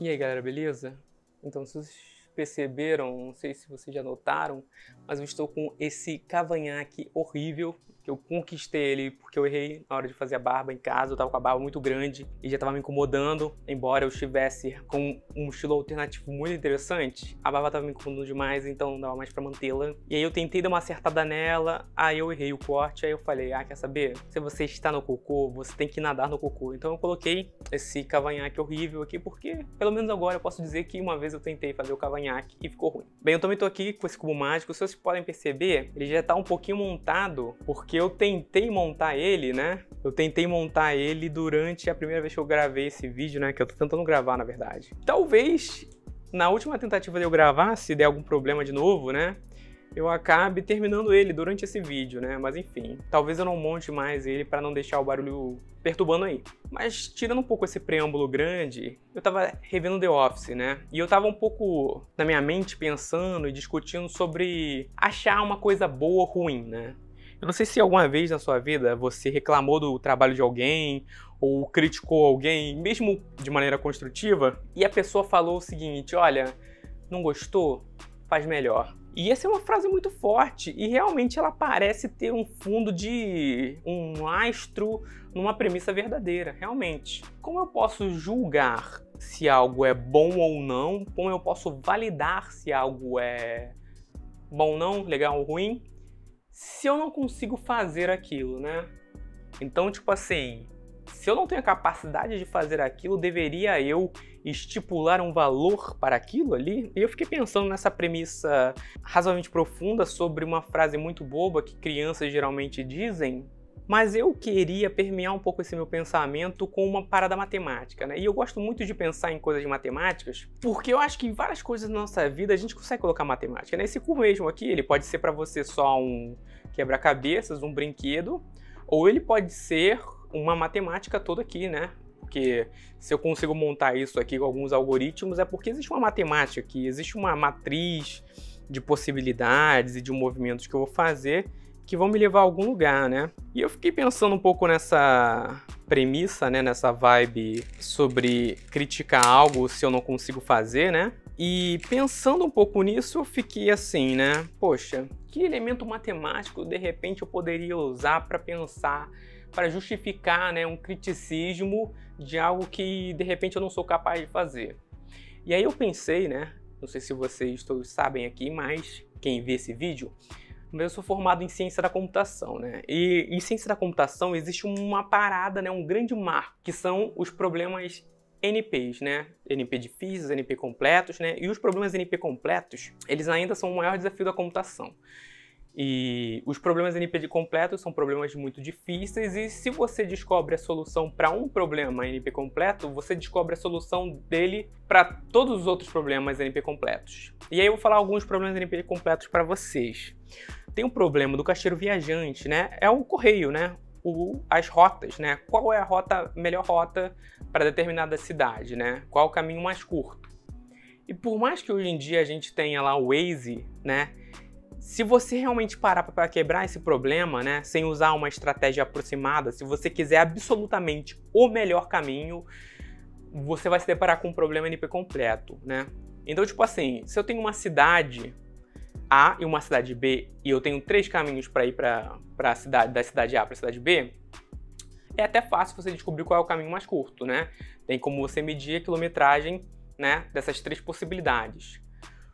E aí galera, beleza? Então, se vocês perceberam, não sei se vocês já notaram, mas eu estou com esse cavanhaque horrível, que eu conquistei ele porque eu errei na hora de fazer a barba em casa, eu tava com a barba muito grande e já tava me incomodando, embora eu estivesse com um estilo alternativo muito interessante, a barba tava me incomodando demais, então não dava mais pra mantê-la. E aí eu tentei dar uma acertada nela, aí eu errei o corte, aí eu falei, quer saber? Se você está no cocô, você tem que nadar no cocô. Então eu coloquei esse cavanhaque horrível aqui, porque pelo menos agora eu posso dizer que uma vez eu tentei fazer o cavanhaque e ficou ruim. Bem, eu também tô aqui com esse cubo mágico, se vocês podem perceber, ele já tá um pouquinho montado, porque eu tentei montar ele, né? Eu tentei montar ele durante a primeira vez que eu gravei esse vídeo, né? Que eu tô tentando gravar, na verdade. Talvez, na última tentativa de eu gravar, se der algum problema de novo, né? Eu acabe terminando ele durante esse vídeo, né? Mas enfim, talvez eu não monte mais ele para não deixar o barulho perturbando aí. Mas tirando um pouco esse preâmbulo grande, eu tava revendo The Office, né? E eu tava um pouco na minha mente pensando e discutindo sobre achar uma coisa boa ou ruim, né? Eu não sei se alguma vez na sua vida você reclamou do trabalho de alguém ou criticou alguém, mesmo de maneira construtiva, e a pessoa falou o seguinte, olha, não gostou? Faz melhor. E essa é uma frase muito forte e realmente ela parece ter um fundo de um lastro numa premissa verdadeira, realmente. Como eu posso julgar se algo é bom ou não? Como eu posso validar se algo é bom ou não, legal ou ruim? Se eu não consigo fazer aquilo, né? Então, tipo assim, se eu não tenho a capacidade de fazer aquilo, deveria eu estipular um valor para aquilo ali? E eu fiquei pensando nessa premissa razoavelmente profunda sobre uma frase muito boba que crianças geralmente dizem, mas eu queria permear um pouco esse meu pensamento com uma parada matemática, né? E eu gosto muito de pensar em coisas matemáticas, porque eu acho que em várias coisas da nossa vida a gente consegue colocar matemática, né? Esse cubo mesmo aqui, ele pode ser para você só um quebra-cabeças, um brinquedo, ou ele pode ser uma matemática toda aqui, né? Porque se eu consigo montar isso aqui com alguns algoritmos, é porque existe uma matemática aqui, existe uma matriz de possibilidades e de movimentos que eu vou fazer que vão me levar a algum lugar, né? E eu fiquei pensando um pouco nessa premissa, né? Nessa vibe sobre criticar algo se eu não consigo fazer, né? E pensando um pouco nisso, eu fiquei assim, né? Poxa, que elemento matemático de repente eu poderia usar para pensar, para justificar, né, um criticismo de algo que de repente eu não sou capaz de fazer. E aí eu pensei, né? Não sei se vocês todos sabem aqui, mas quem vê esse vídeo, eu sou formado em ciência da computação, né? E em ciência da computação existe uma parada, né? Um grande marco, que são os problemas NPs, né? NP difíceis, NP completos, né? E os problemas NP completos, eles ainda são o maior desafio da computação. E os problemas NP completos são problemas muito difíceis e se você descobre a solução para um problema NP completo, você descobre a solução dele para todos os outros problemas NP completos. E aí eu vou falar alguns problemas NP completos para vocês. Tem um problema do caixeiro viajante, né? É o correio, né? As rotas, né? Qual é a melhor rota para determinada cidade, né? Qual é o caminho mais curto? E por mais que hoje em dia a gente tenha lá o Waze, né? Se você realmente parar para quebrar esse problema, né, sem usar uma estratégia aproximada, se você quiser absolutamente o melhor caminho, você vai se deparar com um problema NP completo, né? Então, tipo assim, se eu tenho uma cidade A e uma cidade B e eu tenho 3 caminhos para ir da cidade A para a cidade B, é até fácil você descobrir qual é o caminho mais curto, né? Tem como você medir a quilometragem, né, dessas 3 possibilidades.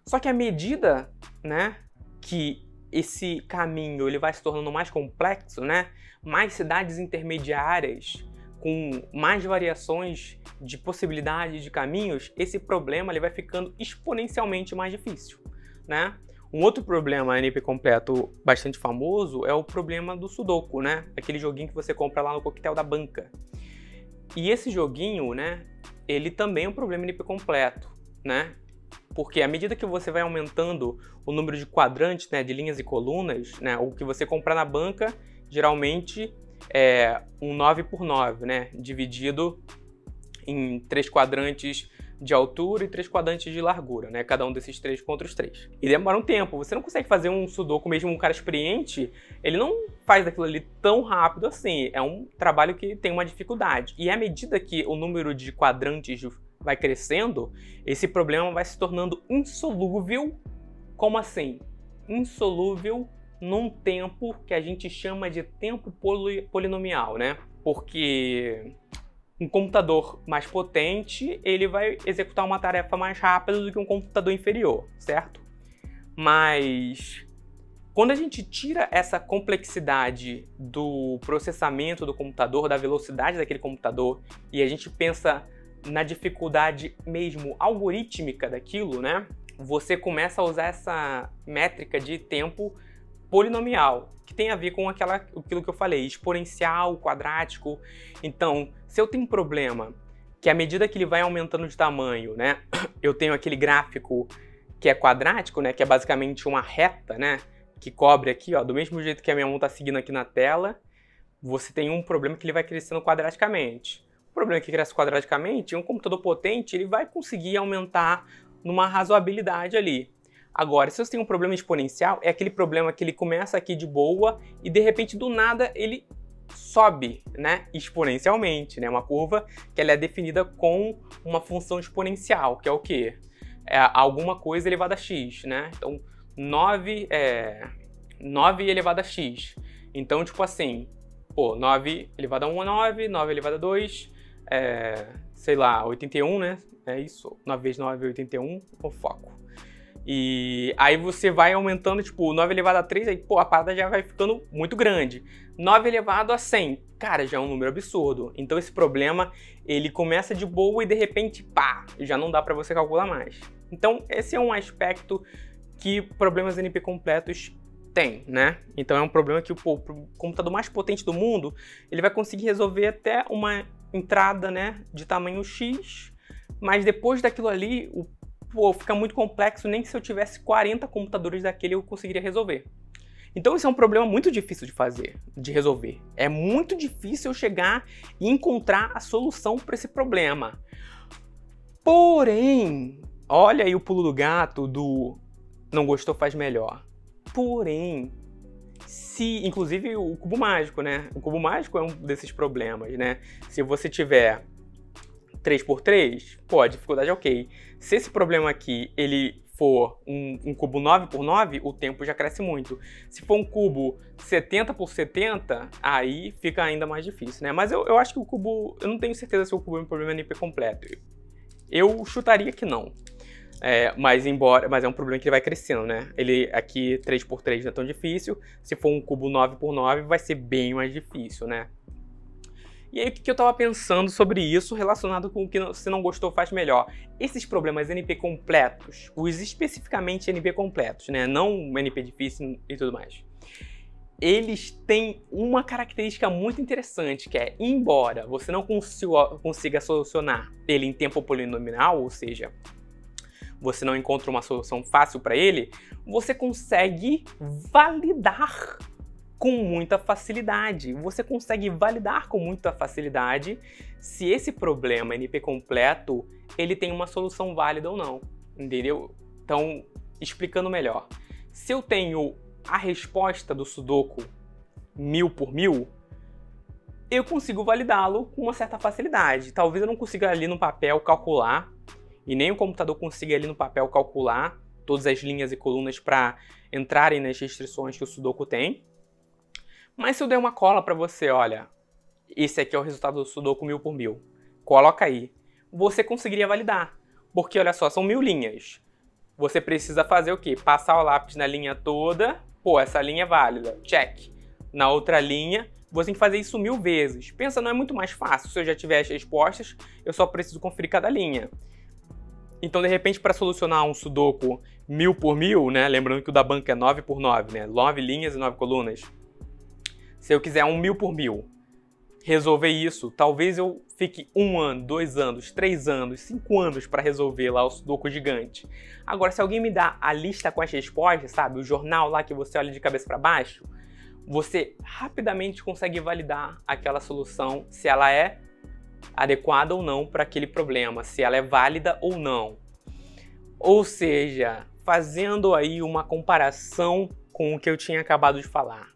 Só que à medida, né, que esse caminho ele vai se tornando mais complexo, né? Mais cidades intermediárias com mais variações de possibilidades de caminhos, esse problema ele vai ficando exponencialmente mais difícil, né? Um outro problema NP completo bastante famoso é o problema do Sudoku, né? Aquele joguinho que você compra lá no coquetel da banca. E esse joguinho, né? Ele também é um problema NP completo, né? Porque à medida que você vai aumentando o número de quadrantes, né, de linhas e colunas, né, o que você comprar na banca, geralmente é um 9×9, né, dividido em 3 quadrantes de altura e 3 quadrantes de largura, né, cada um desses 3 contra os 3. E demora um tempo, você não consegue fazer um Sudoku, mesmo um cara experiente, ele não faz aquilo ali tão rápido assim, é um trabalho que tem uma dificuldade. E à medida que o número de quadrantes vai crescendo, esse problema vai se tornando insolúvel. Como assim? Insolúvel num tempo que a gente chama de tempo polinomial, né? Porque um computador mais potente, ele vai executar uma tarefa mais rápida do que um computador inferior, certo? Mas quando a gente tira essa complexidade do processamento do computador, da velocidade daquele computador, e a gente pensa na dificuldade mesmo algorítmica daquilo, né? Você começa a usar essa métrica de tempo polinomial, que tem a ver com aquilo que eu falei, exponencial, quadrático. Então, se eu tenho um problema que à medida que ele vai aumentando de tamanho, né, eu tenho aquele gráfico que é quadrático, né, que é basicamente uma reta, né, que cobre aqui, ó, do mesmo jeito que a minha mão está seguindo aqui na tela, você tem um problema que ele vai crescendo quadraticamente. O problema que cresce quadraticamente, um computador potente, ele vai conseguir aumentar numa razoabilidade ali. Agora, se você tem um problema exponencial, é aquele problema que ele começa aqui de boa e de repente do nada ele sobe, né, exponencialmente, né, uma curva que ela é definida com uma função exponencial, que é o quê? É alguma coisa elevada a x, né? Então, 9 elevado a x. Então, tipo assim, pô, 9 elevado a 1 é 9, 9 elevado a 2, sei lá, 81, né? É isso, 9 vezes 9 é 81, o foco. E aí você vai aumentando, tipo, 9 elevado a 3, aí, pô, a parada já vai ficando muito grande. 9 elevado a 100, cara, já é um número absurdo. Então esse problema, ele começa de boa e de repente, pá, já não dá pra você calcular mais. Então esse é um aspecto que problemas NP completos têm, né? Então é um problema que o computador mais potente do mundo, ele vai conseguir resolver até uma entrada, né, de tamanho X, mas depois daquilo ali, fica muito complexo, nem que se eu tivesse 40 computadores daquele eu conseguiria resolver. Então esse é um problema muito difícil de resolver. É muito difícil eu chegar e encontrar a solução para esse problema. Porém, olha aí o pulo do gato do não gostou faz melhor. Porém, inclusive o cubo mágico, né? O cubo mágico é um desses problemas, né? Se você tiver 3x3, pô, a dificuldade é ok. Se esse problema aqui, ele for um cubo 9x9, o tempo já cresce muito. Se for um cubo 70x70, aí fica ainda mais difícil, né? Mas eu acho que o cubo... Eu não tenho certeza se o cubo é um problema NP completo. Eu chutaria que não. Mas é um problema que ele vai crescendo, né? Ele aqui 3x3 não é tão difícil. Se for um cubo 9x9, vai ser bem mais difícil, né? E aí, o que eu tava pensando sobre isso relacionado com o que se não gostou faz melhor? Esses problemas NP completos, os especificamente NP completos, né? Não NP difícil e tudo mais. Eles têm uma característica muito interessante, que é, embora você não consiga solucionar ele em tempo polinomial, ou seja, você não encontra uma solução fácil para ele, você consegue validar com muita facilidade. Você consegue validar com muita facilidade se esse problema NP completo, ele tem uma solução válida ou não, entendeu? Então, explicando melhor. Se eu tenho a resposta do Sudoku 1000 por 1000, eu consigo validá-lo com uma certa facilidade. Talvez eu não consiga ali no papel calcular, e nem o computador consiga ali no papel calcular todas as linhas e colunas para entrarem nas restrições que o Sudoku tem. Mas se eu der uma cola para você, olha, esse aqui é o resultado do Sudoku 1000 por 1000, coloca aí, você conseguiria validar. Porque, olha só, são 1000 linhas. Você precisa fazer o quê? Passar o lápis na linha toda, pô, essa linha é válida, check. Na outra linha, você tem que fazer isso 1000 vezes. Pensa, não é muito mais fácil? Se eu já tiver as respostas, eu só preciso conferir cada linha. Então, de repente, para solucionar um Sudoku 1000 por 1000, né, lembrando que o da banca é 9 por 9, né, 9 linhas e 9 colunas, se eu quiser 1000 por 1000, resolver isso, talvez eu fique 1 ano, 2 anos, 3 anos, 5 anos para resolver lá o Sudoku gigante. Agora, se alguém me dá a lista com as respostas, sabe, o jornal lá que você olha de cabeça para baixo, você rapidamente consegue validar aquela solução, se ela é adequada ou não para aquele problema, se ela é válida ou não. Ou seja, fazendo aí uma comparação com o que eu tinha acabado de falar.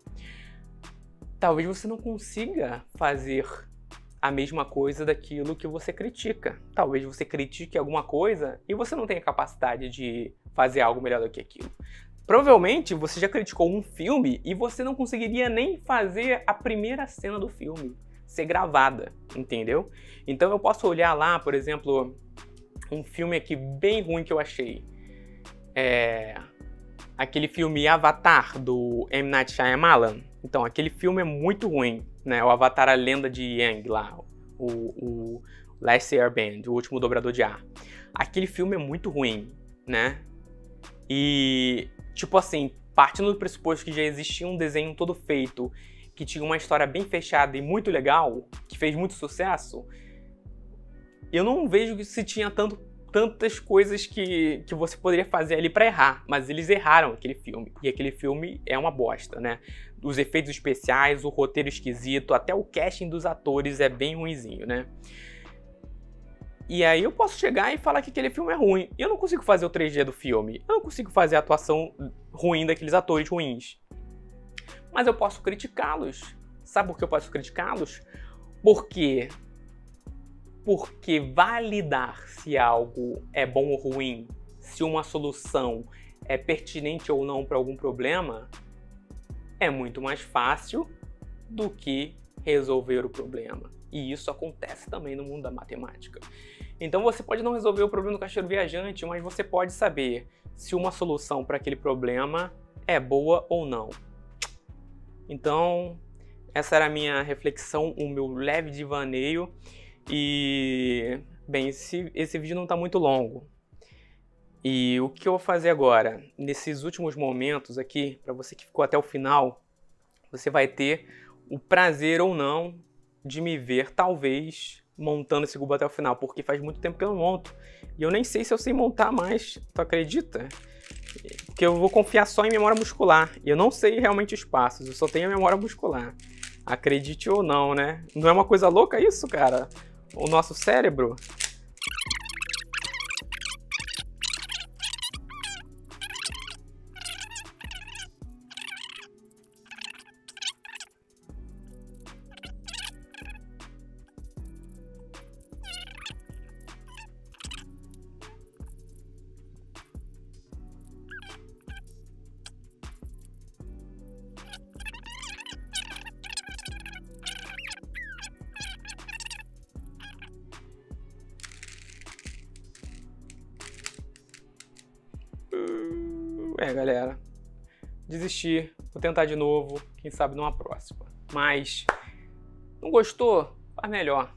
Talvez você não consiga fazer a mesma coisa daquilo que você critica. Talvez você critique alguma coisa e você não tenha capacidade de fazer algo melhor do que aquilo. Provavelmente você já criticou um filme e você não conseguiria nem fazer a primeira cena do filme ser gravada, entendeu? Então eu posso olhar lá, por exemplo, um filme aqui bem ruim que eu achei. Aquele filme Avatar, do M. Night Shyamalan. Então, aquele filme é muito ruim, né? O Avatar, a Lenda de Aang lá, o Last Airbender, o Último Dobrador de Ar. Aquele filme é muito ruim, né? E, tipo assim, partindo do pressuposto que já existia um desenho todo feito, que tinha uma história bem fechada e muito legal, que fez muito sucesso, eu não vejo que se tinha tantas coisas que você poderia fazer ali pra errar, mas eles erraram aquele filme, e aquele filme é uma bosta, né? Os efeitos especiais, o roteiro esquisito, até o casting dos atores é bem ruinzinho, né? E aí eu posso chegar e falar que aquele filme é ruim. Eu não consigo fazer o 3D do filme, eu não consigo fazer a atuação ruim daqueles atores ruins. Mas eu posso criticá-los. Sabe por que eu posso criticá-los? Porque validar se algo é bom ou ruim, se uma solução é pertinente ou não para algum problema, é muito mais fácil do que resolver o problema. E isso acontece também no mundo da matemática. Então você pode não resolver o problema do caixeiro viajante, mas você pode saber se uma solução para aquele problema é boa ou não. Então, essa era a minha reflexão, o meu leve devaneio. E, bem, esse vídeo não está muito longo. E o que eu vou fazer agora? Nesses últimos momentos aqui, para você que ficou até o final, você vai ter o prazer ou não de me ver, talvez, montando esse cubo até o final, porque faz muito tempo que eu não monto. E eu nem sei se eu sei montar mais, tu acredita? Porque eu vou confiar só em memória muscular. E eu não sei realmente os passos, eu só tenho a memória muscular. Acredite ou não, né? Não é uma coisa louca isso, cara? O nosso cérebro. Galera, desistir, vou tentar de novo, quem sabe numa próxima. Mas não gostou? Faz melhor.